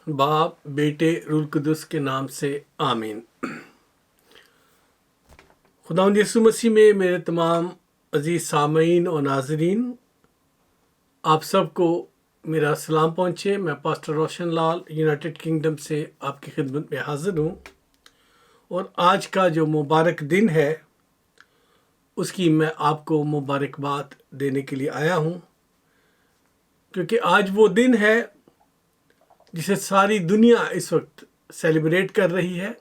बाप बेटे रूल कुदस के नाम से आमीन। खुदावंद यीशु मसीह में मेरे तमाम अजीज सामीन और नाजरीन, आप सबको मेरा सलाम पहुँचे। मैं pastor Roshan Lal United kingdom से आपकी खिदमत में हाजिर हूँ और आज का जो मुबारक दिन है उसकी मैं आपको मुबारकबाद देने के लिए आया हूँ, क्योंकि आज वो दिन है जिसे सारी दुनिया इस वक्त सेलिब्रेट कर रही है।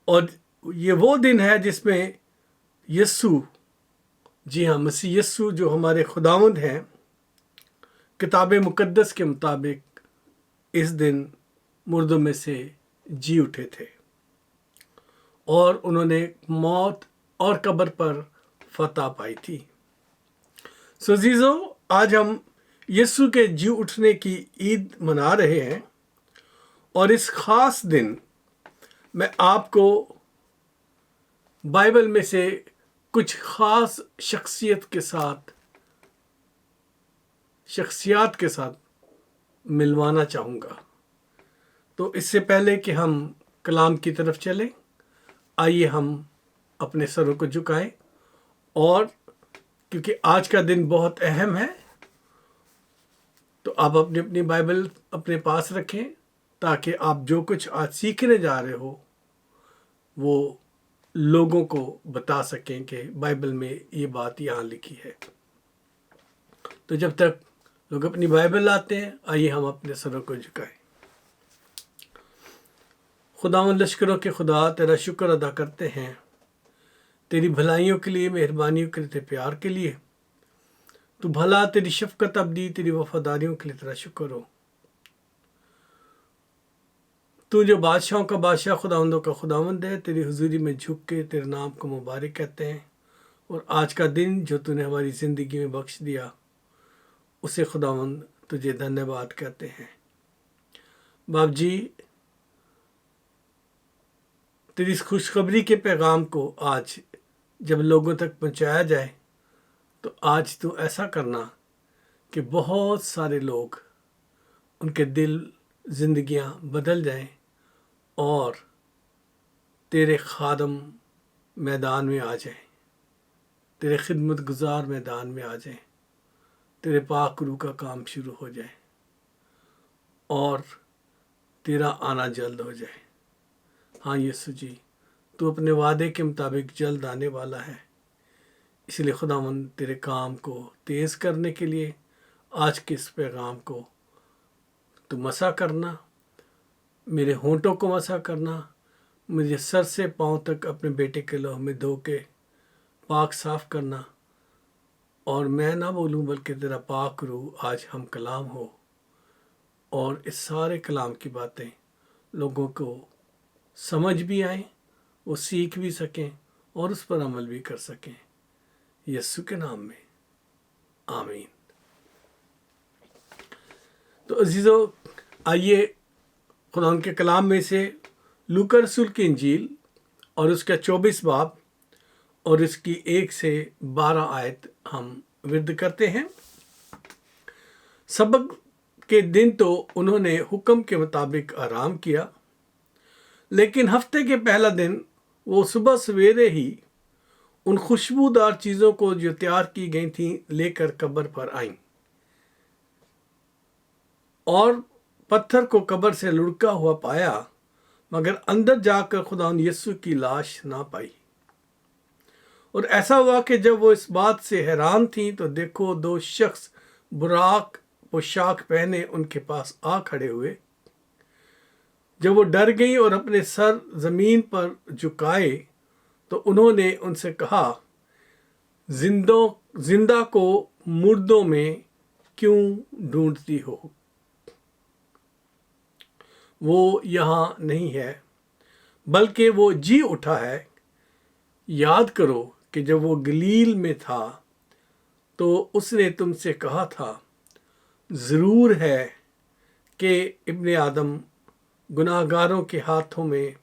और ये वो दिन है जिसमें यीशु, जी हाँ, मसीह यीशु जो हमारे खुदावंद हैं, किताब मुकद्दस के मुताबिक इस दिन मुर्दों में से जी उठे थे और उन्होंने मौत और कब्र पर फतह पाई थी। सो अजीजों, आज हम यीशु के जी उठने की ईद मना रहे हैं और इस खास दिन मैं आपको बाइबल में से कुछ खास शख्सियत के साथ मिलवाना चाहूँगा। तो इससे पहले कि हम कलाम की तरफ चलें, आइए हम अपने सरों को झुकाएं, और क्योंकि आज का दिन बहुत अहम है तो आप अपनी अपनी बाइबल अपने पास रखें ताकि आप जो कुछ आज सीखने जा रहे हो वो लोगों को बता सकें कि बाइबल में ये बात यहाँ लिखी है। तो जब तक लोग अपनी बाइबल लाते हैं, आइए हम अपने सरों को झुकाएं। खुदावंद लश्करों के खुदा, तेरा शुक्र अदा करते हैं तेरी भलाइयों के लिए, मेहरबानियों के लिए, तेरे प्यार के लिए। तू भला, तेरी शफकत अबदी, तेरी वफादारियों के लिए तेरा शुक्र हो। तू जो बादशाहों का बादशाह, खुदावंदों का खुदावंद है, तेरी हुजूरी में झुक के तेरे नाम को मुबारक कहते हैं। और आज का दिन जो तूने हमारी ज़िंदगी में बख्श दिया उसे खुदावंद तुझे धन्यवाद कहते हैं। बाप जी, तेरी इस खुशखबरी के पैगाम को आज जब लोगों तक पहुंचाया जाए तो आज तू ऐसा करना कि बहुत सारे लोग, उनके दिल, जिंदगियां बदल जाएं और तेरे खादम मैदान में आ जाएं, तेरे खिदमत गुजार मैदान में आ जाएं, तेरे पाक रूह का काम शुरू हो जाए और तेरा आना जल्द हो जाए। हाँ यीशु जी, तू अपने वादे के मुताबिक जल्द आने वाला है, इसलिए खुदावंद तेरे काम को तेज़ करने के लिए आज के इस पैगाम को तू मसा करना, मेरे होंठों को मसा करना, मुझे सर से पांव तक अपने बेटे के लहू में धो के पाक साफ करना, और मैं ना बोलूं बल्कि तेरा पाक रूह आज हम कलाम हो और इस सारे कलाम की बातें लोगों को समझ भी आए, वो सीख भी सकें और उस पर अमल भी कर सकें। यीशु के नाम में आमीन। तो अजीज़ों, आइए खुदा के कलाम में से लूका रसूल की इंजील और उसका 24 बाब और इसकी 1 से 12 आयत हम विर्द करते हैं। सबक के दिन तो उन्होंने हुक्म के मुताबिक आराम किया, लेकिन हफ्ते के पहला दिन वो सुबह सवेरे ही उन खुशबूदार चीज़ों को जो तैयार की गई थीं लेकर कब्र पर आईं और पत्थर को कब्र से लुढ़का हुआ पाया, मगर अंदर जाकर खुदावंद यीशु की लाश ना पाई। और ऐसा हुआ कि जब वो इस बात से हैरान थी तो देखो 2 शख्स बुराक पोशाक पहने उनके पास आ खड़े हुए। जब वो डर गई और अपने सर जमीन पर झुकाए तो उन्होंने उनसे कहा, जिंदा को मुर्दों में क्यों ढूंढती हो? वो यहाँ नहीं है बल्कि वो जी उठा है। याद करो कि जब वो गलील में था तो उसने तुमसे कहा था, ज़रूर है कि इब्ने आदम गुनाहगारों के हाथों में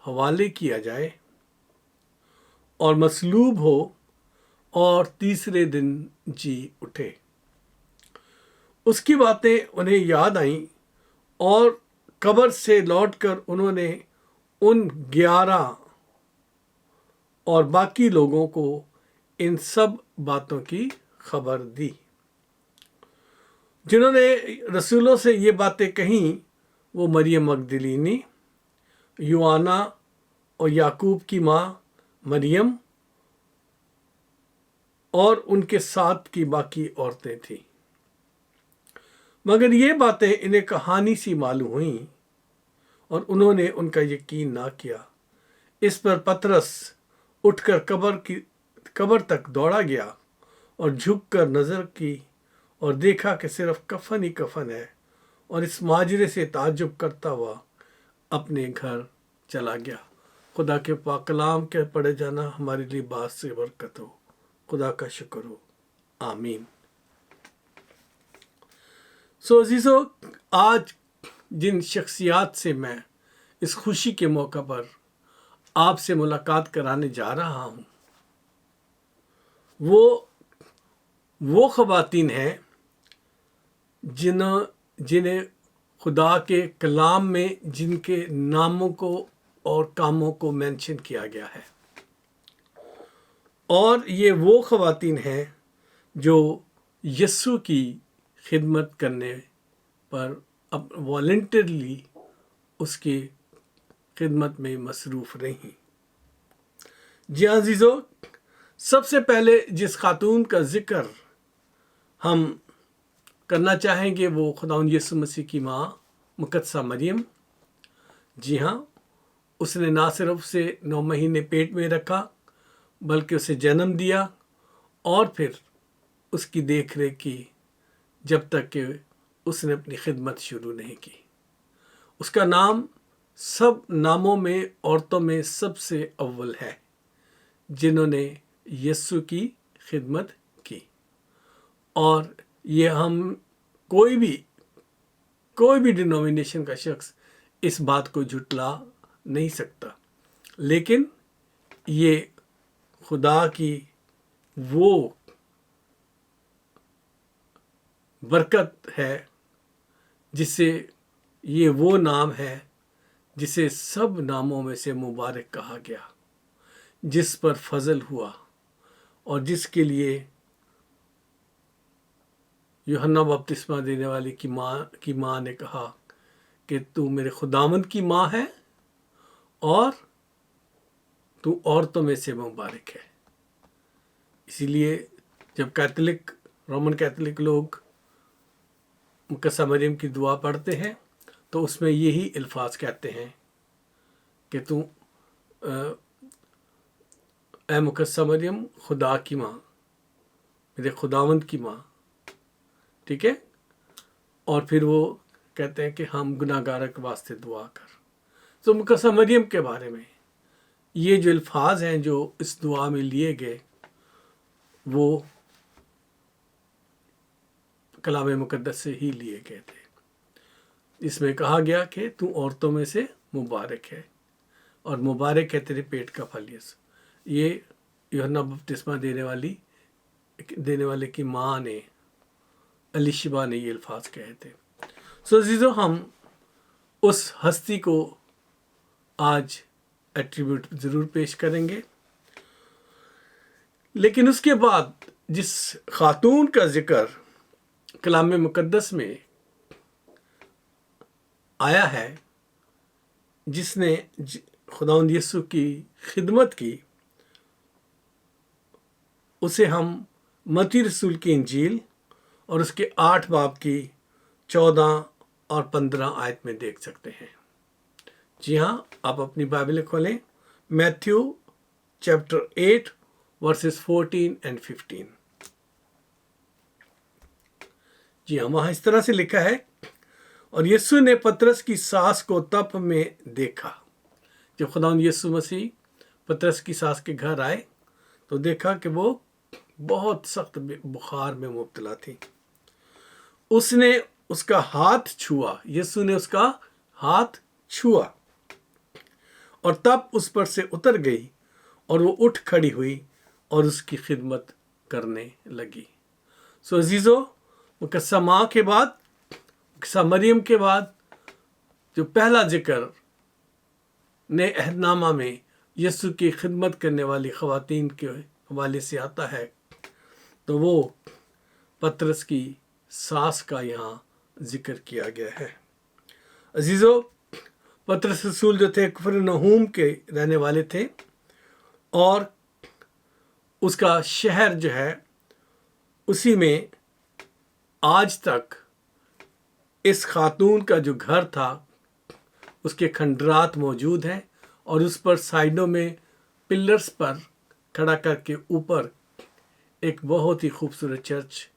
हवाले किया जाए और मसलूब हो और तीसरे दिन जी उठे। उसकी बातें उन्हें याद आईं اور قبر سے لوٹ کر انہوں نے ان 11 اور باقی لوگوں کو ان سب باتوں کی خبر دی۔ جنہوں نے رسولوں سے یہ باتیں کہیں وہ مریم مگدلینی، یوحنا اور یعقوب کی ماں مریم اور ان کے ساتھ کی باقی عورتیں تھیں۔ مگر یہ باتیں انہیں کہانی سی معلوم ہوئیں اور انہوں نے ان کا یقین نہ کیا۔ اس پر پطرس اٹھ کر قبر تک دوڑا گیا اور جھک کر نظر کی اور دیکھا کہ صرف کفن ہی کفن ہے، اور اس ماجرے سے تعجب کرتا ہوا اپنے گھر چلا گیا۔ خدا کے پاک کلام کے پڑھے جانا ہمارے لیے باعث سے برکت ہو۔ خدا کا شکر ہو، آمین۔ عزیزو، آج جن شخصیات سے میں اس خوشی کے موقع پر آپ سے ملاقات کرانے جا رہا ہوں، وہ خواتین ہیں جنہیں خدا کے کلام میں جن کے ناموں کو اور کاموں کو مینشن کیا گیا ہے، اور یہ وہ خواتین ہیں جو یسوع کی خدمت کرنے پر والنٹرلی اس کی خدمت میں مصروف رہیں۔ جی عزیزو، سب سے پہلے جس خاتون کا ذکر ہم کرنا چاہیں گے وہ خداوند یسوع مسیح کی ماں مقدسہ مریم۔ جی ہاں، اس نے نہ صرف اسے 9 مہینے پیٹ میں رکھا بلکہ اسے جنم دیا اور پھر اس کی دیکھ ریکھ کی جب تک کہ اس نے اپنی خدمت شروع نہیں کی۔ اس کا نام سب ناموں میں عورتوں میں سب سے اول ہے جنہوں نے یسوع کی خدمت کی، اور یہ ہم کوئی بھی ڈینومینیشن کا شخص اس بات کو جھٹلا نہیں سکتا، لیکن یہ خدا کی وہ برکت ہے جسے یہ وہ نام ہے جسے سب ناموں میں سے مبارک کہا گیا، جس پر فضل ہوا اور جس کے لیے یوحنا بپتسمہ دینے والے کی ماں نے کہا کہ تو میرے خداوند کی ماں ہے اور تو عورتوں میں سے مبارک ہے۔ اسی لیے جب رومن کیتھولک لوگ مقدسہ مریم کی دعا پڑھتے ہیں تو اس میں یہی الفاظ کہتے ہیں کہ تو اے مقدسہ مریم خدا کی ماں، میرے خداوند کی ماں، ٹھیک ہے؟ اور پھر وہ کہتے ہیں کہ ہم گناہ گار کے واسطے دعا کر۔ تو مقدسہ مریم کے بارے میں یہ جو الفاظ ہیں جو اس دعا میں لیے گئے وہ کلام مقدس سے ہی لیے گئے تھے۔ اس میں کہا گیا کہ تو عورتوں میں سے مبارک ہے اور مبارک ہے تیرے پیٹ کا پھل یسوع۔ یہ یوحنا بپتسمہ دینے والے کی ماں نے، الیشبا نے یہ الفاظ کہے تھے۔ عزیزو، ہم اس ہستی کو آج ایٹریبیوٹ ضرور پیش کریں گے، لیکن اس کے بعد جس خاتون کا ذکر کلام مقدس میں آیا ہے جس نے خداوند یسوع کی خدمت کی، اسے ہم متی رسول کی انجیل اور اس کے 8 باب کی 14 اور 15 آیت میں دیکھ سکتے ہیں۔ جی ہاں، آپ اپنی بائبلیں کھولیں، میتھیو چیپٹر 8 ورسز 14 and 15۔ جی ہاں، وہاں اس طرح سے لکھا ہے، اور یسوع نے پطرس کی ساس کو تپ میں دیکھا۔ جب خداوند یسوع مسیح پطرس کی ساس کے گھر آئے تو دیکھا کہ وہ بہت سخت بخار میں مبتلا تھی۔ اس نے اس کا ہاتھ چھوا، یسوع نے اس کا ہاتھ چھوا اور تب اس پر سے اتر گئی اور وہ اٹھ کھڑی ہوئی اور اس کی خدمت کرنے لگی۔ عزیزو، مقدسہ ماں کے بعد، مقدسہ مریم کے بعد जो पहला जिक्र नए अहदनामा में यीशु की खिदमत करने वाली ख़वातीन के हवाले से आता है, तो वो पतरस की सास का यहाँ जिक्र किया गया है। अजीज़ों, पतरस रसूल जो थे कफरनहूम के रहने वाले थे, और उसका शहर जो है उसी में आज तक इस खातून का जो घर था उसके खंडरात मौजूद हैं, और उस पर साइडों में पिलर्स पर खड़ा करके ऊपर एक बहुत ही खूबसूरत चर्च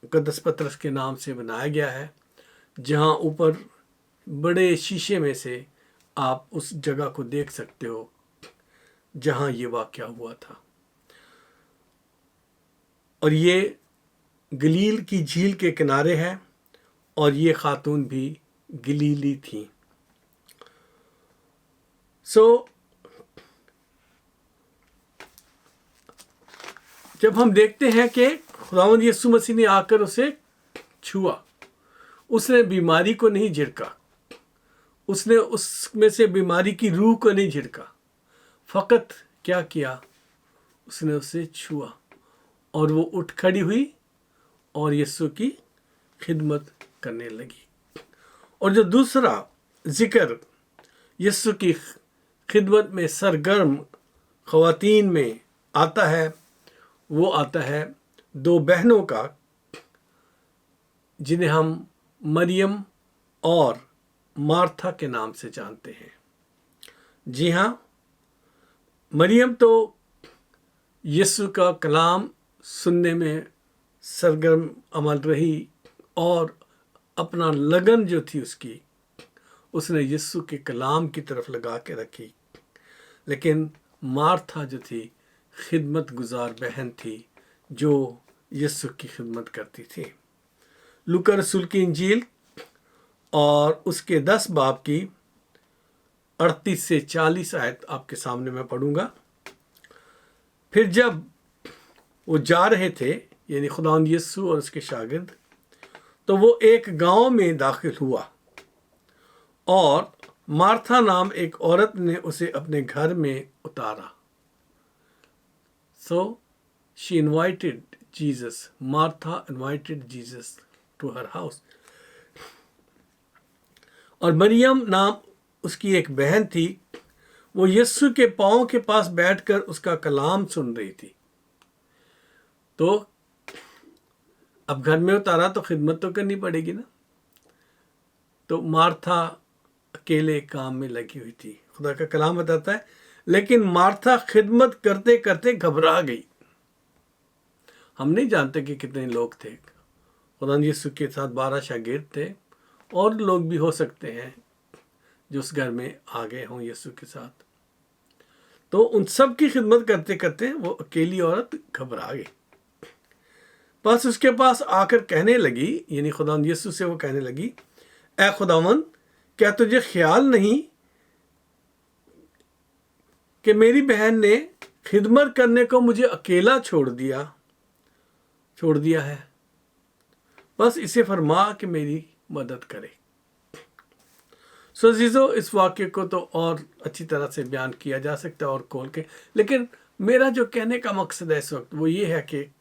मुकद्दस पतरस के नाम से बनाया गया है, जहाँ ऊपर बड़े शीशे में से आप उस जगह को देख सकते हो जहाँ ये वाक़या हुआ था। और ये गलील की झील के किनारे है, और ये खातून भी गलीली थी। जब हम देखते हैं कि खुदावंद यीशु मसीह ने आकर उसे छुआ, उसने बीमारी को नहीं झिड़का, उसने उसमें से बीमारी की रूह को नहीं झिड़का, फ़कत क्या किया, उसने उसे छुआ और वो उठ खड़ी हुई और यीशु की खिदमत करने लगी। और जो दूसरा जिक्र यीशु की खिदमत में सरगर्म ख़वातीन में आता है, वो आता है दो बहनों का, जिन्हें हम मरियम और मार्था के नाम से जानते हैं। जी हाँ, मरियम तो यीशु का कलाम सुनने में सरगर्म अमल रही, और अपना लगन जो थी उसने यीशु के कलाम की तरफ लगा के रखी। लेकिन मार्था जो थी खिदमत गुजार बहन थी, जो यीशु की खिदमत करती थी। लूका रसूल की इंजील और उसके 10 बाब की 38 से 40 आयत आपके सामने मैं पढ़ूंगा। फिर जब वो जा रहे थे, यानी खुदावंद यीशु और उसके शागिर्द, तो वो एक गांव में दाखिल हुआ, और मार्था नाम एक औरत ने उसे अपने घर में उतारा। So she invited Jesus. Martha invited Jesus to her house. और मरियम नाम उसकी एक बहन थी, वो यीशु के पाँव के पास बैठकर उसका कलाम सुन रही थी। तो अब घर में उतारा तो खिदमत तो करनी पड़ेगी ना। तो मार्था अकेले काम में लगी हुई थी। खुदा का कलाम बताता है, लेकिन मार्था खिदमत करते करते घबरा गई। हम नहीं जानते कि कितने लोग थे। खुदा यीशु के साथ 12 शागिर्द थे, और लोग भी हो सकते हैं जो उस घर में आ गए हों यीशु के साथ। तो उन सब की खिदमत करते करते वो अकेली औरत घबरा गई। बस उसके पास आकर कहने लगी, यानी खुदावंद यीशु से वो कहने लगी, ऐ खुदावंद, क्या तुझे ख्याल नहीं कि मेरी बहन ने खिदमत करने को मुझे अकेला छोड़ दिया है? बस इसे फरमा कि मेरी मदद करे। अज़ीज़ों, इस वाक्य को तो और अच्छी तरह से बयान किया जा सकता है और खोल के, लेकिन मेरा जो कहने का मकसद है इस वक्त वो ये है कि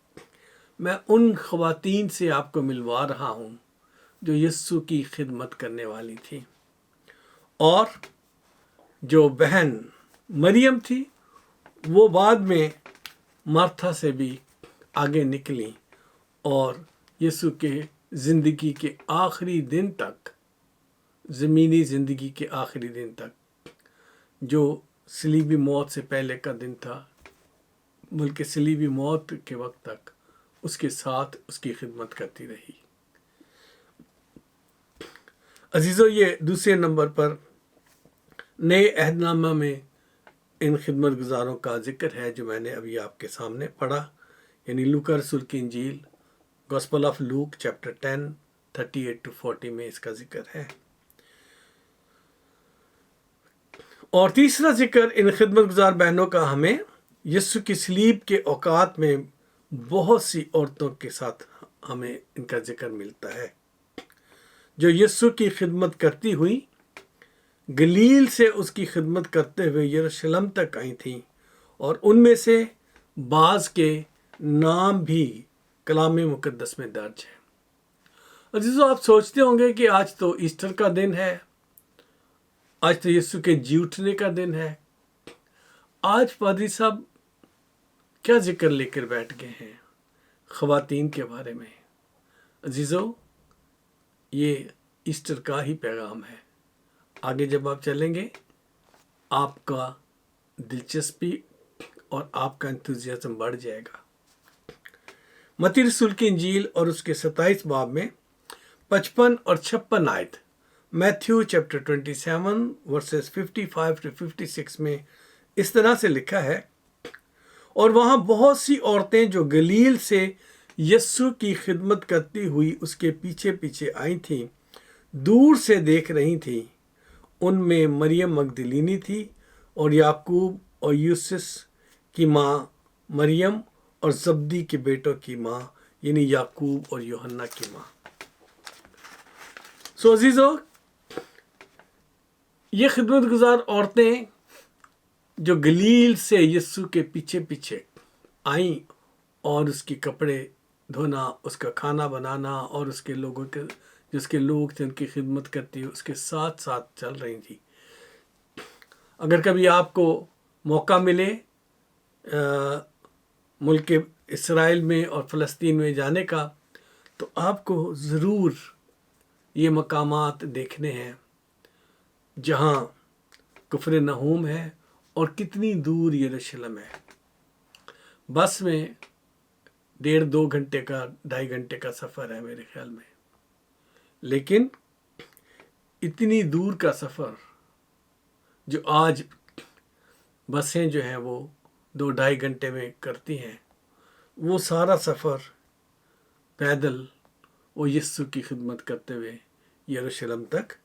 मैं उन ख़वातीन से आपको मिलवा रहा हूँ जो यीशु की खिदमत करने वाली थी। और जो बहन मरियम थी, वो बाद में मार्था से भी आगे निकली, और यीशु के ज़िंदगी के आखिरी दिन तक, ज़मीनी ज़िंदगी के आखिरी दिन तक, जो सलीबी मौत से पहले का दिन था, बल्कि सलीबी मौत के वक्त तक उसके साथ उसकी खिदमत करती रही। अजीज़ों, ये दूसरे नंबर पर नए अहदनामा में इन खिदमत गुजारों का जिक्र है जो मैंने अभी आपके सामने पढ़ा, यानी लूका रसूल की इंजील, gospel of Luke chapter 10 38 to 40 में इसका जिक्र है। और तीसरा जिक्र इन खिदमत गुजार बहनों का हमें यीशु की सलीब के औकात में बहुत सी औरतों के साथ हमें इनका जिक्र मिलता है। जो यीशु की खिदमत करती हुई गलील से उसकी खिदमत करते हुए यरूशलेम तक आई थीं, और उनमें से बाज के नाम भी कलाम मुकद्दस में दर्ज है। अजीजों, आप सोचते होंगे कि आज तो ईस्टर का दिन है, आज तो यीशु के जी उठने का दिन है। आज पादरी साहब क्या जिक्र लेकर बैठ गए हैं ख़वातीन के बारे में। अजीजों, ये ईस्टर का ही पैगाम है। आगे जब आप चलेंगे, आपका दिलचस्पी और आपका एंथुसियाज्म बढ़ जाएगा। मत्ती रसूल की इंजील और उसके 27 बाब में 55 और 56 आयत, मैथ्यू चैप्टर 27 वर्सेस 55 to 56 में इस तरह से लिखा है, और वहाँ बहुत सी औरतें जो गलील से यस्सु की खिदमत करती हुई उसके पीछे पीछे आई थीं, दूर से देख रही थीं। उनमें मरियम मगदलीनी थी, और याकूब और यूसुस की माँ मरियम, और जब्दी के बेटों की माँ यानी याकूब और यूहन्ना की माँ। सो अजीजों, ये खिदमत गुजार औरतें जो गलील से यीशु के पीछे पीछे आईं और उसके कपड़े धोना, उसका खाना बनाना और उसके लोगों के जिसके लोग थे उनकी खिदमत करती हुई उसके साथ साथ चल रही थी। अगर कभी आपको मौका मिले मुल्क इसराइल में और फ़लस्तीन में जाने का, तो आपको ज़रूर ये मकामात देखने हैं जहाँ कुफ्र नहूम है और कितनी दूर यरूशलेम है। बस में 1.5-2 घंटे का 2.5 घंटे का सफ़र है मेरे ख्याल में, लेकिन इतनी दूर का सफ़र जो आज बसें जो हैं वो 2-2.5 घंटे में करती हैं, वो सारा सफ़र पैदल वो यीशु की खिदमत करते हुए यरूशलेम तक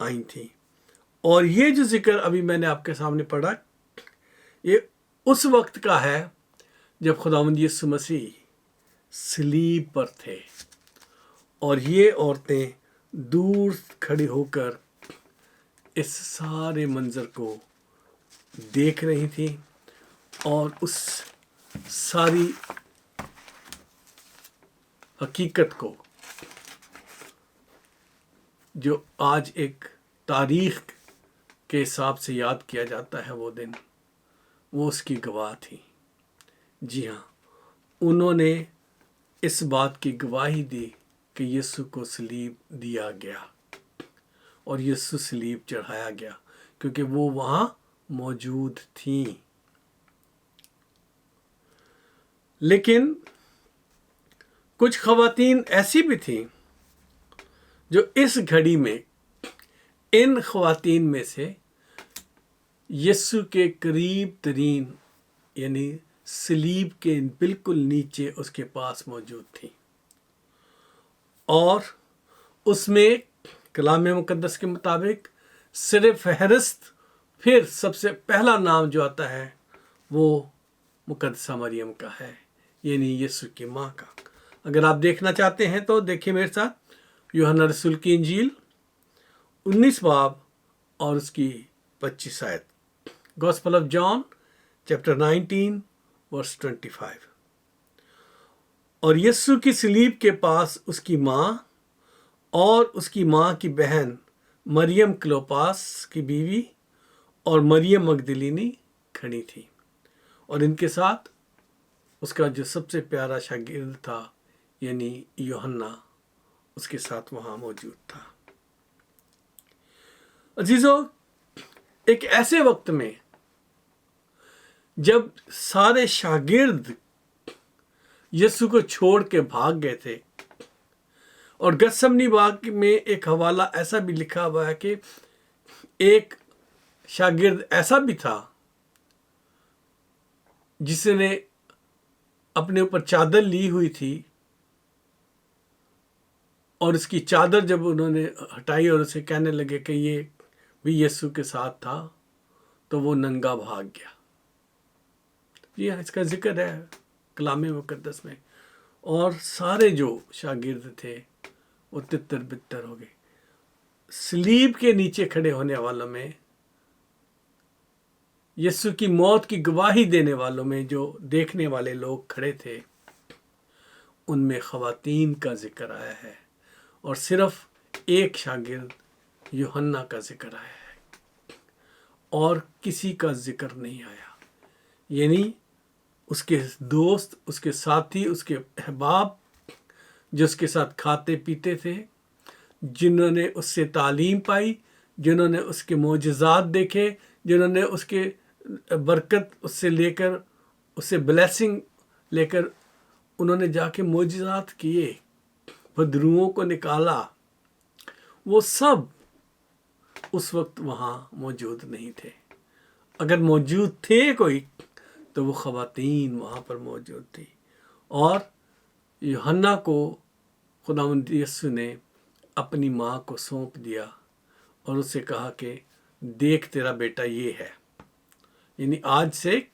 आई थी। और ये जो जिक्र अभी मैंने आपके सामने पढ़ा, ये उस वक्त का है जब खुदावंद यीशु मसीह सलीब पर थे, और ये औरतें दूर खड़ी होकर इस सारे मंजर को देख रही थी और उस सारी हकीकत को जो आज एक तारीख के हिसाब से याद किया जाता है, वो दिन, वो उसकी गवाह थी। जी हाँ, उन्होंने इस बात की गवाही दी कि यीशु को सलीब दिया गया और यीशु सलीब चढ़ाया गया, क्योंकि वो वहाँ मौजूद थी। लेकिन कुछ ख़वातीन ऐसी भी थीं जो इस घड़ी में इन ख़वातीन में से यीशु के करीब तरीन यानी सलीब के बिल्कुल नीचे उसके पास मौजूद थी, और उसमें कलाम मुकद्दस के मुताबिक सिर्फ फहरिस्त फिर सबसे पहला नाम जो आता है वो मुकद्दसा मरियम का है, यानी यीशु की माँ का। अगर आप देखना चाहते हैं तो देखिए मेरे साथ, यूहन्ना रसूल की इंजील 19 बाब और उसकी 25 आयत, gospel of John chapter 19 verse 25। और यीशु की सलीब के पास उसकी माँ और उसकी माँ की बहन मरियम क्लोपास की बीवी और मरियम मगदलीनी खड़ी थी, और इनके साथ उसका जो सबसे प्यारा शागिर्द था यानी यूहन्ना उसके साथ वहाँ मौजूद था। अजीजों, एक ऐसे वक्त में जब सारे शागिर्द यीशु को छोड़ के भाग गए थे, और गत्समनी बाग में एक हवाला ऐसा भी लिखा हुआ है कि एक शागिर्द ऐसा भी था जिसने अपने ऊपर चादर ली हुई थी, और उसकी चादर जब उन्होंने हटाई और उसे कहने लगे कि ये भी यीशु के साथ था, तो वो नंगा भाग गया। जी हाँ, इसका जिक्र है कलाम मुकद्दस में। और सारे जो शागिर्द थे वो तितर बितर हो गए। सलीब के नीचे खड़े होने वालों में, यीशु की मौत की गवाही देने वालों में जो देखने वाले लोग खड़े थे, उनमें खवातीन का जिक्र आया है और सिर्फ एक शागिर्द यूहन्ना का जिक्र आया है और किसी का जिक्र नहीं आया। यानी उसके दोस्त, उसके साथी, उसके अहबाब जो उसके साथ खाते पीते थे, जिन्होंने उससे तालीम पाई, जिन्होंने उसके मोजज़ात देखे, जिन्होंने उसके बरकत उससे लेकर, उससे ब्लेसिंग लेकर उन्होंने जाके मोजज़ात किए, बदरूओं को निकाला, वो सब उस वक्त वहाँ मौजूद नहीं थे। अगर मौजूद थे कोई तो वो ख़वातीन वहाँ पर मौजूद थी। और यूहन्ना को खुदावंद यीशु ने अपनी माँ को सौंप दिया और उससे कहा कि देख तेरा बेटा ये है, यानी आज से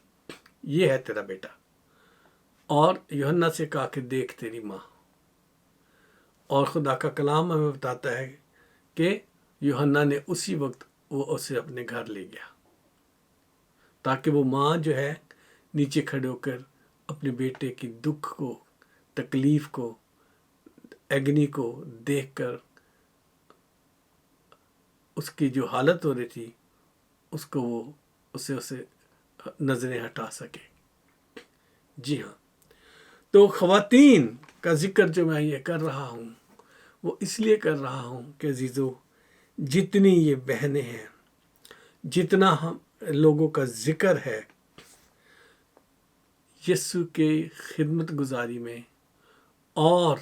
ये है तेरा बेटा। और यूहन्ना से कहा कि देख तेरी माँ। और खुदा का कलाम हमें बताता है कि यूहन्ना ने उसी वक्त वो उसे अपने घर ले गया, ताकि वो माँ जो है नीचे खड़े होकर अपने बेटे की दुख को, तकलीफ को, एग्नी को देखकर उसकी जो हालत हो रही थी उसको वो उसे नजरें हटा सके। जी हाँ, तो ख़वातीन का जिक्र जो मैं ये कर रहा हूँ वो इसलिए कर रहा हूँ कि अजीज़ों, जितनी ये बहनें हैं, जितना हम लोगों का जिक्र है यीशु के खिदमत गुजारी में और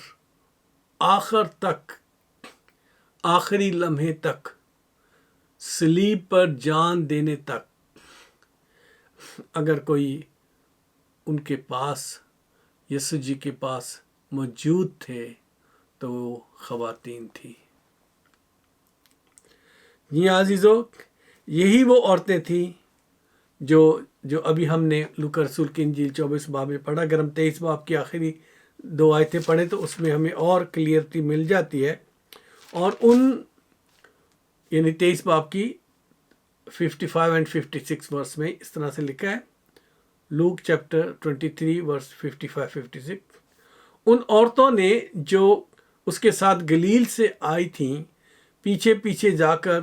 आखिर तक, आखिरी लम्हे तक, सलीब पर जान देने तक, अगर कोई उनके पास, यीशु जी के पास मौजूद थे तो वो ख़वातीन थी। जी अजीज़ों, यही वो औरतें थी जो अभी हमने लूका रसूल की इंजील 24 बाब में पढ़ा। अगर हम 23 बाब की आखिरी 2 आयतें पढ़ें तो उसमें हमें और क्लियरिटी मिल जाती है। और उन यानी 23 बाब की 55 एंड 56 वर्स में इस तरह से लिखा है, लूक चैप्टर 23 वर्स 55-56, उन औरतों ने जो उसके साथ गलील से आई थीं पीछे पीछे जाकर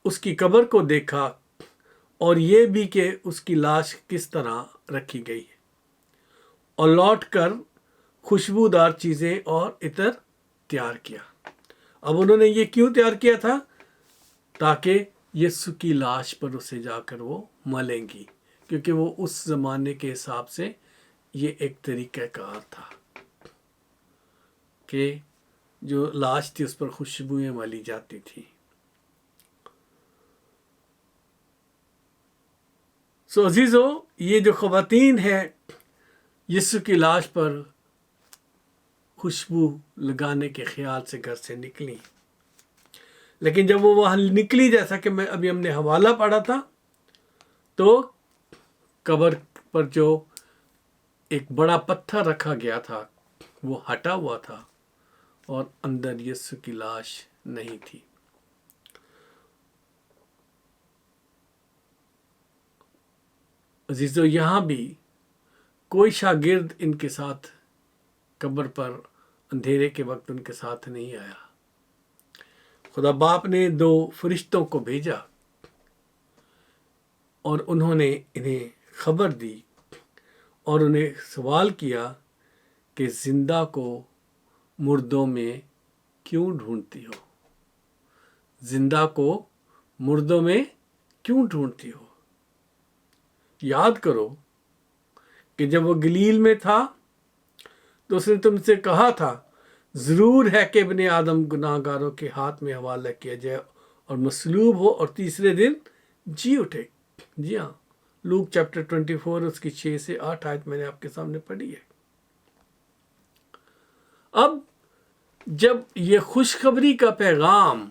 उसकी कब्र को देखा और ये भी कि उसकी लाश किस तरह रखी गई है, और लौट कर खुशबूदार चीज़ें और इत्र तैयार किया। अब उन्होंने ये क्यों तैयार किया था? ताकि यीशु की लाश पर उसे जाकर वो मलेंगी, क्योंकि वो उस ज़माने के हिसाब से ये एक तरीक़ाकार था कि जो लाश थी उस पर खुशबुएं मली जाती थी। सो अजीज़ों, ये जो ख़वातीन है यीशु की लाश पर खुशबू लगाने के ख्याल से घर से निकली, लेकिन जब वो वहाँ निकली, जैसा कि मैं अभी हमने हवाला पढ़ा था, तो कब्र पर जो एक बड़ा पत्थर रखा गया था वो हटा हुआ था और अंदर यीशु की लाश नहीं थी। अजीज़ों, यहाँ भी कोई शागिर्द इनके साथ कब्र पर अंधेरे के वक्त उनके साथ नहीं आया। खुदा बाप ने 2 फरिश्तों को भेजा और उन्होंने इन्हें खबर दी और उन्हें सवाल किया कि जिंदा को मुर्दों में क्यों ढूंढती हो? जिंदा को मुर्दों में क्यों ढूंढती हो? याद करो कि जब वो गलील में था तो उसने तुमसे कहा था, ज़रूर है कि इब्ने आदम गुनाहगारों के हाथ में हवाला किया जाए और मसलूब हो और तीसरे दिन जी उठे। जी हाँ, लूक चैप्टर 24 उसकी 6 से 8 आयत मैंने आपके सामने पढ़ी है। अब जब ये खुशखबरी का पैगाम,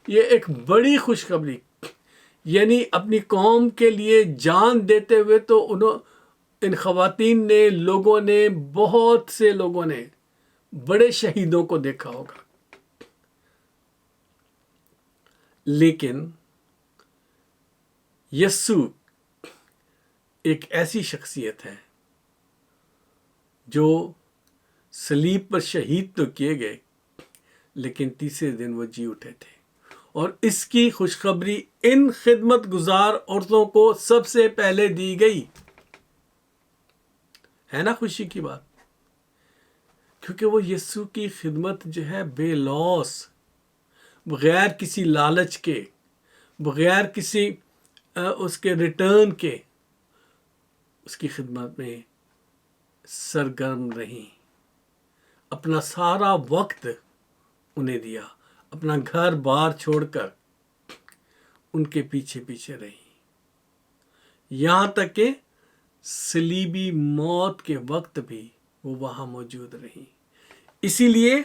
ये एक बड़ी खुशखबरी, यानी अपनी कौम के लिए जान देते हुए, तो इन ख़वातीन ने, लोगों ने, बहुत से लोगों ने बड़े शहीदों को देखा होगा, लेकिन यस्सु एक ऐसी शख्सियत है जो सलीब पर शहीद तो किए गए, लेकिन तीसरे दिन वो जी उठे थे। और इसकी खुशखबरी इन खिदमत गुजार औरतों को सबसे पहले दी गई। है ना खुशी की बात? क्योंकि वो यीशु की खिदमत जो है बेलौस, बगैर किसी लालच के, बगैर किसी उसके रिटर्न के, उसकी खिदमत में सरगर्म रही। अपना सारा वक्त उन्हें दिया, अपना घर बार छोड़कर उनके पीछे पीछे रही। यहाँ तक कि सलीबी मौत के वक्त भी वो वहाँ मौजूद रही। इसीलिए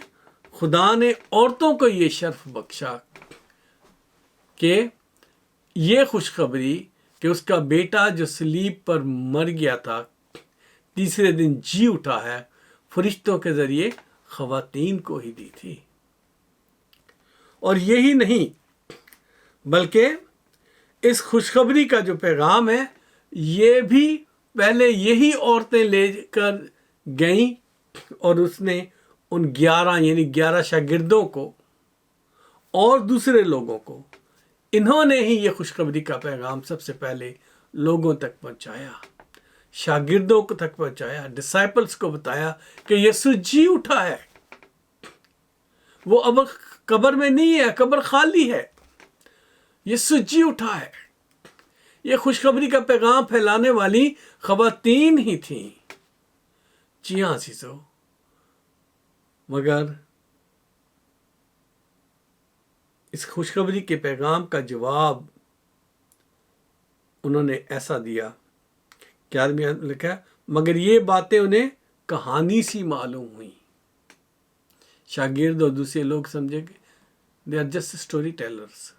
खुदा ने औरतों को ये शर्फ बख्शा कि ये खुशखबरी कि उसका बेटा जो सलीब पर मर गया था, तीसरे दिन जी उठा है, फरिश्तों के जरिए ख़वातीन को ही दी थी। और यही नहीं, बल्कि इस खुशखबरी का जो पैगाम है, ये भी पहले यही औरतें लेकर गईं और उसने उन 11 शागिर्दों को और दूसरे लोगों को, इन्होंने ही ये खुशखबरी का पैगाम सबसे पहले लोगों तक पहुंचाया, शागिर्दों को तक पहुंचाया, डिसाइपल्स को बताया कि यीशु जी उठा है। वो अब कब्र में नहीं है, कब्र खाली है, यीशु जी उठा है। ये खुशखबरी का पैगाम फैलाने वाली ख़वातीन ही थीं। जी हाँ अज़ीज़ों, मगर इस खुशखबरी के पैगाम का जवाब उन्होंने ऐसा दिया, क्या लिखा, मगर ये बातें उन्हें कहानी सी मालूम हुई। शागिर्द और दूसरे लोग समझे कि they are just story tellers,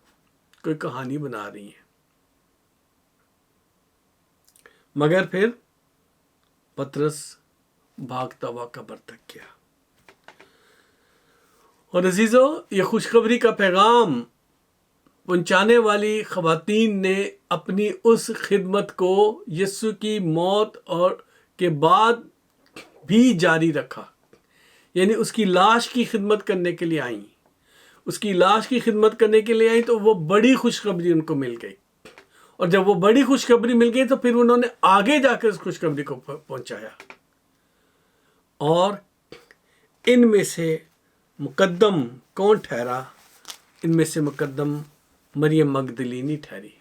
कोई कहानी बना रही है। मगर फिर पतरस भागता हुआ कब्र तक गया। और अजीजों, ये खुशखबरी का पैगाम पहुंचाने वाली ख़वातीन ने अपनी उस खिदमत को यीशु की मौत और के बाद भी जारी रखा। यानी उसकी लाश की खिदमत करने के लिए आई, उसकी लाश की खिदमत करने के लिए आई, तो वो बड़ी खुशखबरी उनको मिल गई। और जब वो बड़ी खुशखबरी मिल गई तो फिर उन्होंने आगे जाकर उस खुशखबरी को पहुंचाया। और इनमें से मुकद्दम कौन ठहरा? इनमें से मुकद्दम मरियम मगदलीनी ठहरी,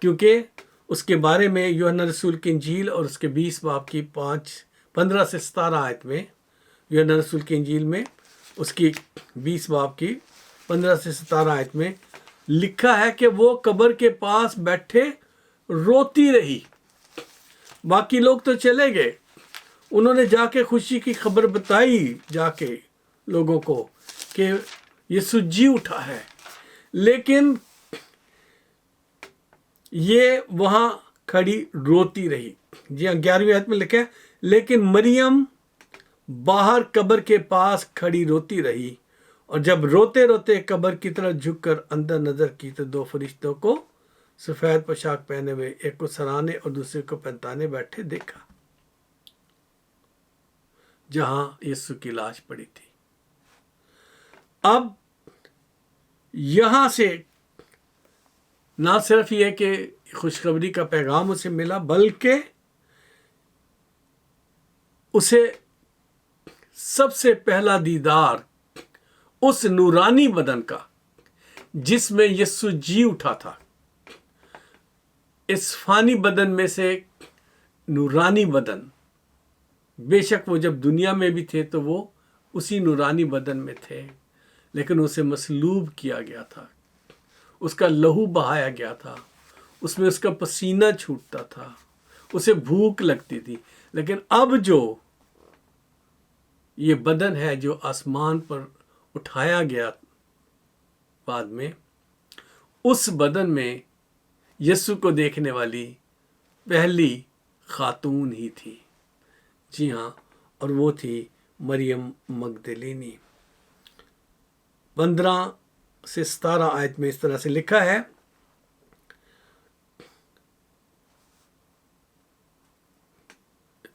क्योंकि उसके बारे में यूहन्ना रसूल की इंजील और उसके 20 बाब की 15 से 17 आयत में, यूहन्ना रसूल की इंजील में उसकी 20 बाब की 15 से 17 आयत में लिखा है कि वो कब्र के पास बैठे रोती रही। बाकी लोग तो चले गए, उन्होंने जाके खुशी की खबर बताई जाके लोगों को कि यीशु जी उठा है, लेकिन ये वहां खड़ी रोती रही। जी हाँ, 11वीं आयत में लिखा है, लेकिन मरियम बाहर कब्र के पास खड़ी रोती रही, और जब रोते रोते कब्र की तरफ झुककर अंदर नजर की तो 2 फरिश्तों को सफेद पोशाक पहने हुए, एक को सराहने और दूसरे को पहचाने बैठे देखा, जहां यीशु की लाश पड़ी थी। अब यहां से ना सिर्फ ये कि खुशखबरी का पैगाम उसे मिला, बल्कि उसे सबसे पहला दीदार उस नूरानी बदन का जिसमें यीशु जी उठा था। इस फानी बदन में से नूरानी बदन, बेशक वो जब दुनिया में भी थे तो वो उसी नूरानी बदन में थे, लेकिन उसे मसलूब किया गया था, उसका लहू बहाया गया था, उसमें उसका पसीना छूटता था, उसे भूख लगती थी। लेकिन अब जो ये बदन है जो आसमान पर उठाया गया बाद में, उस बदन में यीशु को देखने वाली पहली खातून ही थी। जी हाँ, और वो थी मरियम मगदलीनी। 15 से 17 आयत में इस तरह से लिखा है,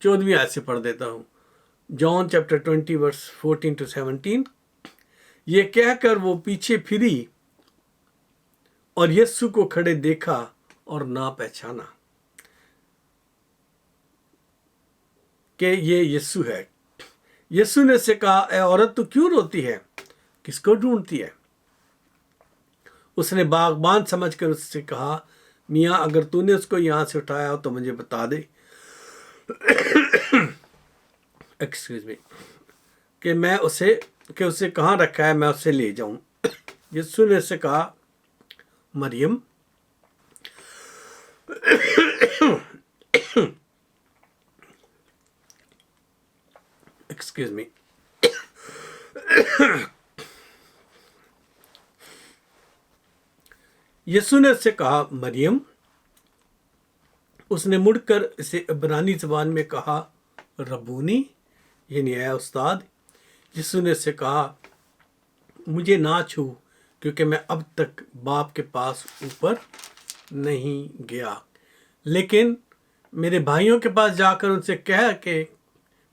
14वीं आयत से पढ़ देता हूँ। John chapter 20 verse 14 to 17। ये कहकर वो पीछे फिरी और यीशु को खड़े देखा और ना पहचाना कि ये यीशु है। यीशु ने उससे कहा, ए औरत, तू क्यों रोती है? किसको ढूंढती है? उसने बागबान समझकर उससे कहा, मियाँ, अगर तूने उसको यहाँ से उठाया हो तो मुझे बता दे, एक्सक्यूज मी, कि उसे कहाँ रखा है, मैं उसे ले जाऊं। यीशु ने उससे कहा, मरियम। Excuse me. यीशु ने उससे कहा, मरियम। उसने मुड़कर इसे इब्रानी ज़बान में कहा, रबूनी, यानी ऐ उस्ताद। यीशु ने उससे कहा, मुझे ना छू, क्योंकि मैं अब तक बाप के पास ऊपर नहीं गया, लेकिन मेरे भाइयों के पास जाकर उनसे कह कि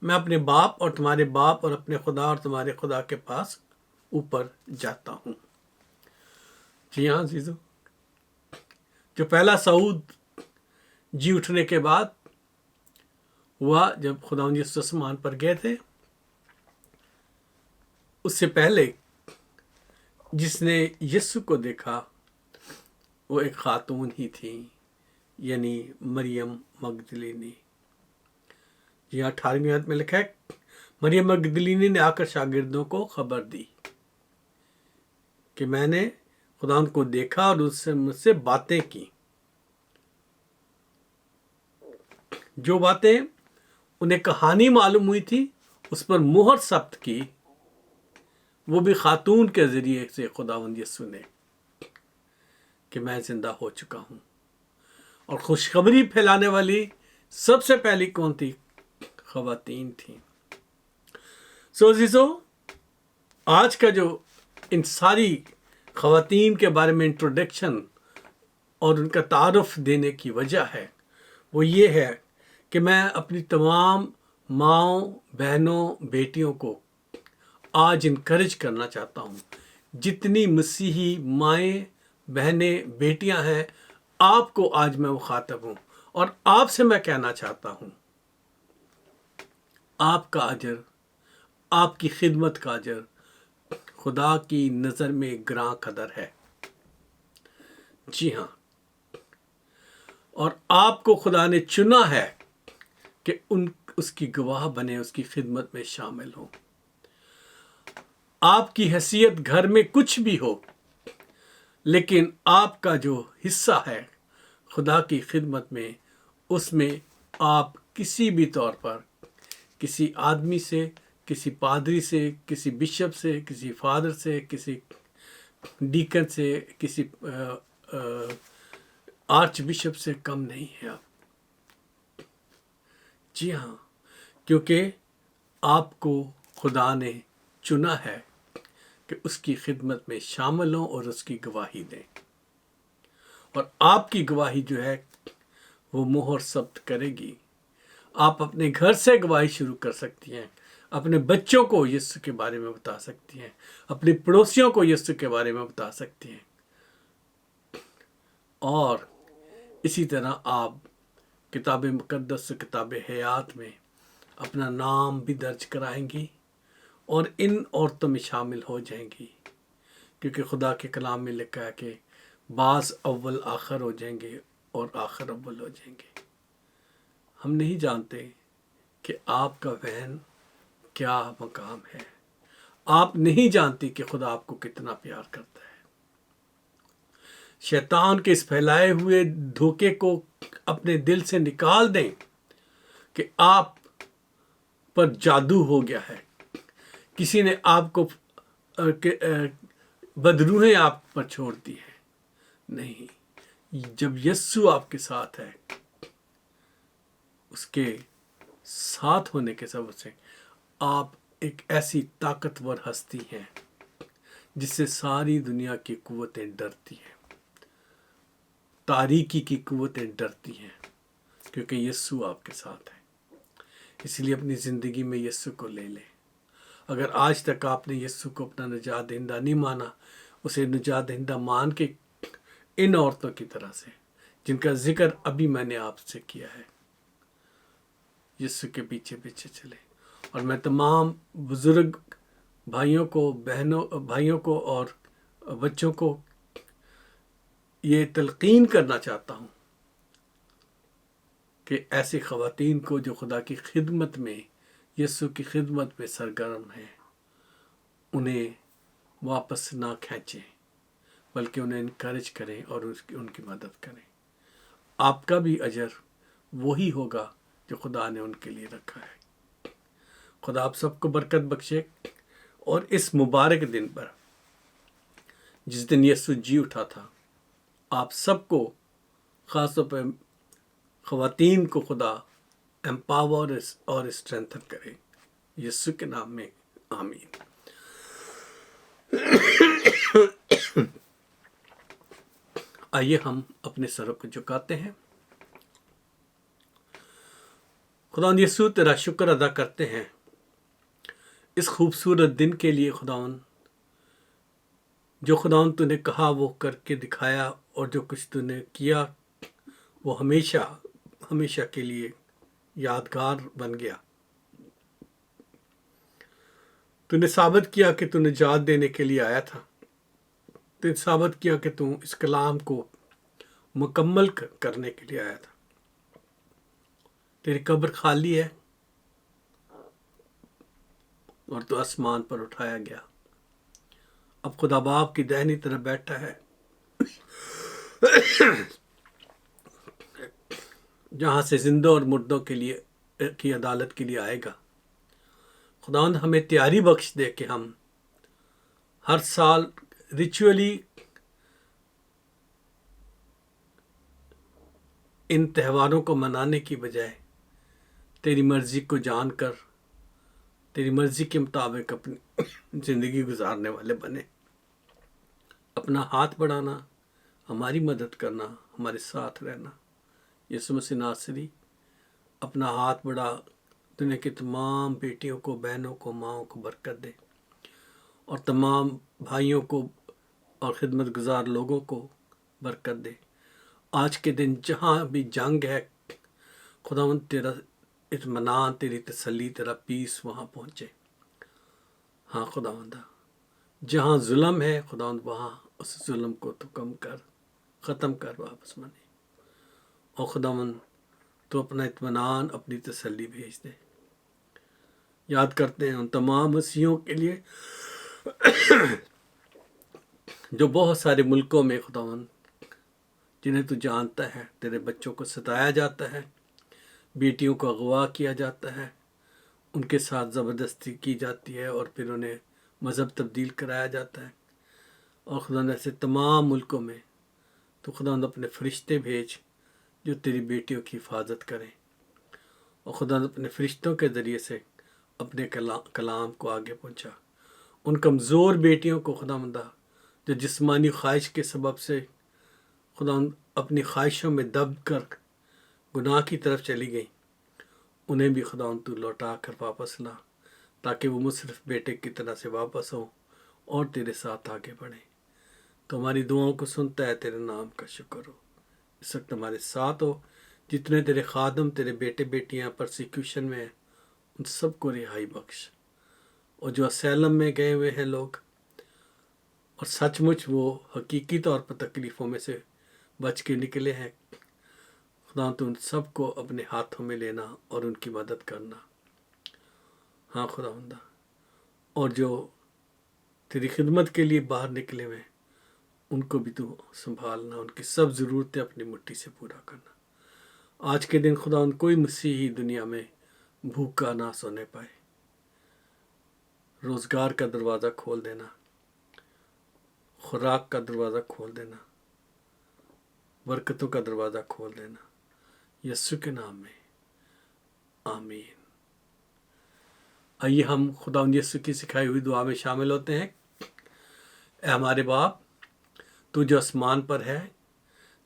मैं अपने बाप और तुम्हारे बाप और अपने खुदा और तुम्हारे खुदा के पास ऊपर जाता हूँ। जी हाँ जीजू, जो पहला सऊद जी उठने के बाद हुआ जब खुदावंद यीशु आसमान पर गए थे, उससे पहले जिसने यीशु को देखा वो एक खातून ही थी, यानी मरियम मगदलीनी। जी 18वीं आयत में लिखा है, मरियम मगदलीनी ने आकर शागिर्दों को खबर दी कि मैंने खुदावंद को देखा और उससे मुझसे बातें की। जो बातें उन्हें कहानी मालूम हुई थी उस पर मुहर सख्त की, वो भी खातून के जरिए से खुदावंद यीशु ने, कि मैं जिंदा हो चुका हूँ। और खुशखबरी फैलाने वाली सबसे पहली कौन थी? खवातीन थी। जीजो, आज का जो इन सारी खवातीन के बारे में इंट्रोडक्शन और उनका तारुफ देने की वजह है वो ये है कि मैं अपनी तमाम माँओं, बहनों, बेटियों को आज इनकरेज करना चाहता हूँ। जितनी मसीही माएँ, बहनें, बेटियां हैं, आपको आज मैं मुखातब हूँ और आपसे मैं कहना चाहता हूँ, आपका अजर, आपकी खिदमत का अजर खुदा की नज़र में ग्रां कदर है। जी हाँ, और आपको खुदा ने चुना है कि उसकी गवाह बने, उसकी खिदमत में शामिल हो। आपकी हैसियत घर में कुछ भी हो, लेकिन आपका जो हिस्सा है खुदा की खिदमत में, उसमें आप किसी भी तौर पर किसी आदमी से, किसी पादरी से, किसी बिशप से, किसी फादर से, किसी डीकन से, किसी आर्च बिशप से कम नहीं है आप। जी हाँ, क्योंकि आपको खुदा ने चुना है कि उसकी खिदमत में शामिल हों और उसकी गवाही दें। और आपकी गवाही जो है वो मोहर सब्त करेगी। आप अपने घर से गवाही शुरू कर सकती हैं, अपने बच्चों को यीशु के बारे में बता सकती हैं, अपने पड़ोसियों को यीशु के बारे में बता सकती हैं, और इसी तरह आप किताब मुकद्दस, किताब हयात में अपना नाम भी दर्ज कराएंगी और इन औरतों में शामिल हो जाएंगी, क्योंकि खुदा के कलाम में लिखा है कि बाज़ अव्वल आखिर हो जाएंगे और आखिर अव्वल हो जाएंगे। हम नहीं जानते कि आपका बहन क्या मकाम है। आप नहीं जानती कि खुदा आपको कितना प्यार करता है। शैतान के इस फैलाए हुए धोखे को अपने दिल से निकाल दें कि आप पर जादू हो गया है, किसी ने आपको बदरूहें आप पर छोड़ दी है। नहीं, जब यीशु आपके साथ है, उसके साथ होने के सबब से आप एक ऐसी ताकतवर हस्ती हैं جس سے ساری دنیا کی قوتیں ڈرتی ہیں، تاریکی کی قوتیں ڈرتی ہیں، کیونکہ یسوع آپ کے ساتھ ہے۔ اس لیے اپنی زندگی میں یسوع کو لے لیں۔ اگر آج تک آپ نے یسوع کو اپنا نجات دہندہ نہیں مانا، اسے نجات دہندہ مان کے ان عورتوں کی طرح سے جن کا ذکر ابھی میں نے آپ سے کیا ہے، یسوع کے پیچھے پیچھے چلے۔ اور میں تمام بزرگ بھائیوں کو اور بچوں کو یہ تلقین کرنا چاہتا ہوں کہ ایسی خواتین کو جو خدا کی خدمت میں، یسوع کی خدمت میں سرگرم ہیں، انہیں واپس نہ کھینچیں، بلکہ انہیں انکریج کریں اور ان کی مدد کریں۔ آپ کا بھی اجر وہی ہوگا جو خدا نے ان کے لیے رکھا ہے۔ خدا آپ سب کو برکت بخشے، اور اس مبارک دن پر جس دن یسوع جی اٹھا تھا، آپ سب کو، خاص طور پہ خواتین کو، خدا امپاور اور اسٹرینتھن کرے، یسوع کے نام میں آمین۔ آئیے ہم اپنے سروں کو جھکاتے ہیں۔ خداوند یسوع تیرا شکر ادا کرتے ہیں اس خوبصورت دن کے لیے خداوند، جو خداوند تو نے کہا وہ کر کے دکھایا، اور جو کچھ تو نے کیا وہ ہمیشہ ہمیشہ کے لیے یادگار بن گیا۔ تو نے ثابت کیا کہ تو نجات دینے کے لیے آیا تھا، تو نے ثابت کیا کہ تو اس کلام کو مکمل کرنے کے لیے آیا تھا۔ تیری قبر خالی ہے اور تو آسمان پر اٹھایا گیا، اب خدا باپ کی دہنی طرف بیٹھا ہے، جہاں سے زندوں اور مردوں کے لیے کی عدالت کے لیے آئے گا۔ خداوند ہمیں تیاری بخش دے کہ ہم ہر سال ریچولی ان تہواروں کو منانے کی بجائے تیری مرضی کو جان کر تیری مرضی کے مطابق اپنی زندگی گزارنے والے بنے۔ اپنا ہاتھ بڑھانا، ہماری مدد کرنا، ہمارے ساتھ رہنا۔ یسوع مسیح ناصری، اپنا ہاتھ بڑھا، دنیا کی تمام بیٹیوں کو، بہنوں کو، ماؤں کو برکت دے، اور تمام بھائیوں کو اور خدمت گزار لوگوں کو برکت دے۔ آج کے دن جہاں بھی جنگ ہے، خداوند تیرا اطمینان، تیری تسلی، تیرا پیس وہاں پہنچے۔ ہاں خداوند، جہاں ظلم ہے خداوند، وہاں اس ظلم کو تو کم کر، ختم کر، واپس مانے۔ اور خداوند تو اپنا اطمینان، اپنی تسلی بھیج دے۔ یاد کرتے ہیں ان تمام مسیحوں کے لیے جو بہت سارے ملکوں میں خداوند، جنہیں تو جانتا ہے، تیرے بچوں کو ستایا جاتا ہے، بیٹیوں کو اغوا کیا جاتا ہے، ان کے ساتھ زبردستی کی جاتی ہے، اور پھر انہیں مذہب تبدیل کرایا جاتا ہے۔ اور خداوند ایسے تمام ملکوں میں تو خداوند اپنے فرشتے بھیج جو تیری بیٹیوں کی حفاظت کریں، اور خداوند اپنے فرشتوں کے ذریعے سے اپنے کلام کو آگے پہنچا۔ ان کمزور بیٹیوں کو خداوند، جو جسمانی خواہش کے سبب سے خداوند اپنی خواہشوں میں دب کر گناہ کی طرف چلی گئیں، انہیں بھی خداوند تو لوٹا کر واپس لا، تاکہ وہ مصرف بیٹے کی طرح سے واپس ہوں اور تیرے ساتھ آگے بڑھیں۔ تو ہماری دعاؤں کو سنتا ہے، تیرے نام کا شکر ہو۔ اس وقت ہمارے ساتھ ہو، جتنے تیرے خادم، تیرے بیٹے بیٹیاں پرسیکیوشن میں ہیں، ان سب کو رہائی بخش۔ اور جو اسیلم میں گئے ہوئے ہیں لوگ، اور سچ مچ وہ حقیقی طور پر تکلیفوں میں سے بچ کے نکلے ہیں، خدا تو ان سب کو اپنے ہاتھوں میں لینا اور ان کی مدد کرنا۔ ہاں خداوند، اور جو تیری خدمت کے لیے باہر نکلے ہوئے ہیں، ان کو بھی تو سنبھالنا، ان کی سب ضرورتیں اپنی مٹھی سے پورا کرنا۔ آج کے دن خداوند کوئی مسیحی دنیا میں بھوکا نہ سونے پائے۔ روزگار کا دروازہ کھول دینا، خوراک کا دروازہ کھول دینا، برکتوں کا دروازہ کھول دینا، یسوع کے نام میں آمین۔ آئیے ہم خداوند یسوع کی سکھائی ہوئی دعا میں شامل ہوتے ہیں اے ہمارے باپ تو جو آسمان پر ہے،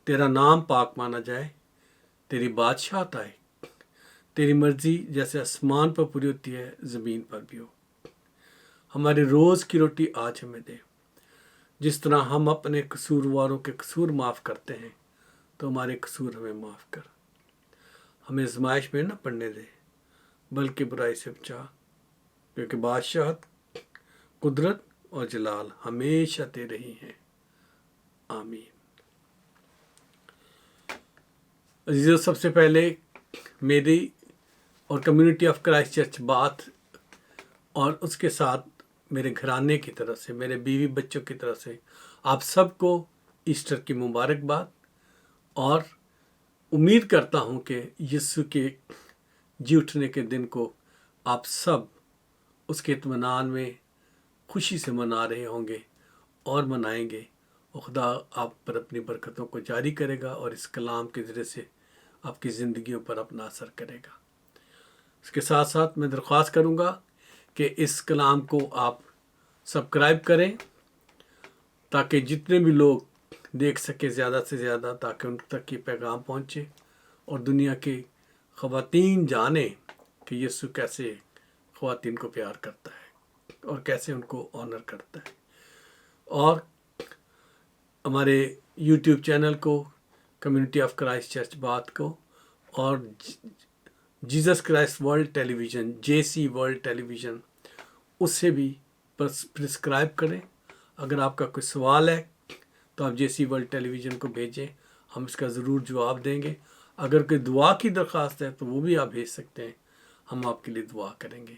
تیرا نام پاک مانا جائے، تیری بادشاہت آئے، تیری مرضی جیسے آسمان پر پوری ہوتی ہے زمین پر بھی ہو۔ ہمارے روز کی روٹی آج ہمیں دے، جس طرح ہم اپنے قصورواروں کے قصور معاف کرتے ہیں تو ہمارے قصور ہمیں معاف کر۔ ہمیں آزمائش میں نہ پڑنے دے بلکہ برائی سے بچا، کیونکہ بادشاہت، قدرت اور جلال ہمیشہ تیرے ہی ہیں، آمین۔ عزیزو، سب سے پہلے میری اور کمیونٹی آف کرائسٹ چرچ بات اور اس کے ساتھ میرے گھرانے کی طرف سے، میرے بیوی بچوں کی طرف سے آپ سب کو ایسٹر کی مبارکباد، اور امید کرتا ہوں کہ یسوع کے جی اٹھنے کے دن کو آپ سب اس کے اطمینان میں خوشی سے منا رہے ہوں گے اور منائیں گے، اور خدا آپ پر اپنی برکتوں کو جاری کرے گا اور اس کلام کے ذریعے سے آپ کی زندگیوں پر اپنا اثر کرے گا۔ اس کے ساتھ ساتھ میں درخواست کروں گا کہ اس کلام کو آپ سبسکرائب کریں تاکہ جتنے بھی لوگ دیکھ سکیں زیادہ سے زیادہ، تاکہ ان تک یہ پیغام پہنچے اور دنیا کی خواتین جانیں کہ یسوع کیسے خواتین کو پیار کرتا ہے اور کیسے ان کو آنر کرتا ہے۔ اور ہمارے یوٹیوب چینل کو، کمیونٹی آف کرائسٹ چرچ بات کو، اور جیزس کرائسٹ ورلڈ ٹیلی ویژن، JC ورلڈ ٹیلی ویژن، اس سے بھی پرسکرائب کریں۔ اگر آپ کا کوئی سوال ہے تو آپ JC ورلڈ ٹیلی ویژن کو بھیجیں، ہم اس کا ضرور جواب دیں گے۔ اگر کوئی دعا کی درخواست ہے تو وہ بھی آپ بھیج سکتے ہیں، ہم آپ کے لیے دعا کریں گے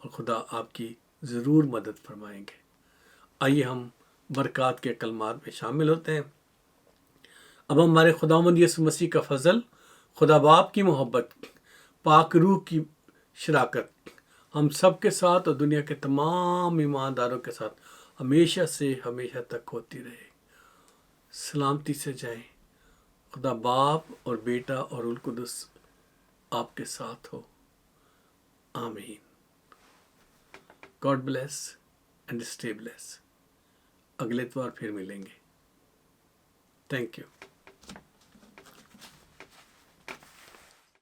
اور خدا آپ کی ضرور مدد فرمائیں گے۔ آئیے ہم برکات کے کلمات میں شامل ہوتے ہیں۔ اب ہمارے خداوند یسوع مسیح کا فضل، خدا باپ کی محبت، پاک روح کی شراکت ہم سب کے ساتھ اور دنیا کے تمام ایمانداروں کے ساتھ ہمیشہ سے ہمیشہ تک ہوتی رہے۔ سلامتی سے جائیں۔ خدا باپ اور بیٹا اور روح القدس آپ کے ساتھ ہو، آمین۔ God bless and stay bless. اگلے اتوار پھر ملیں گے۔ Thank you.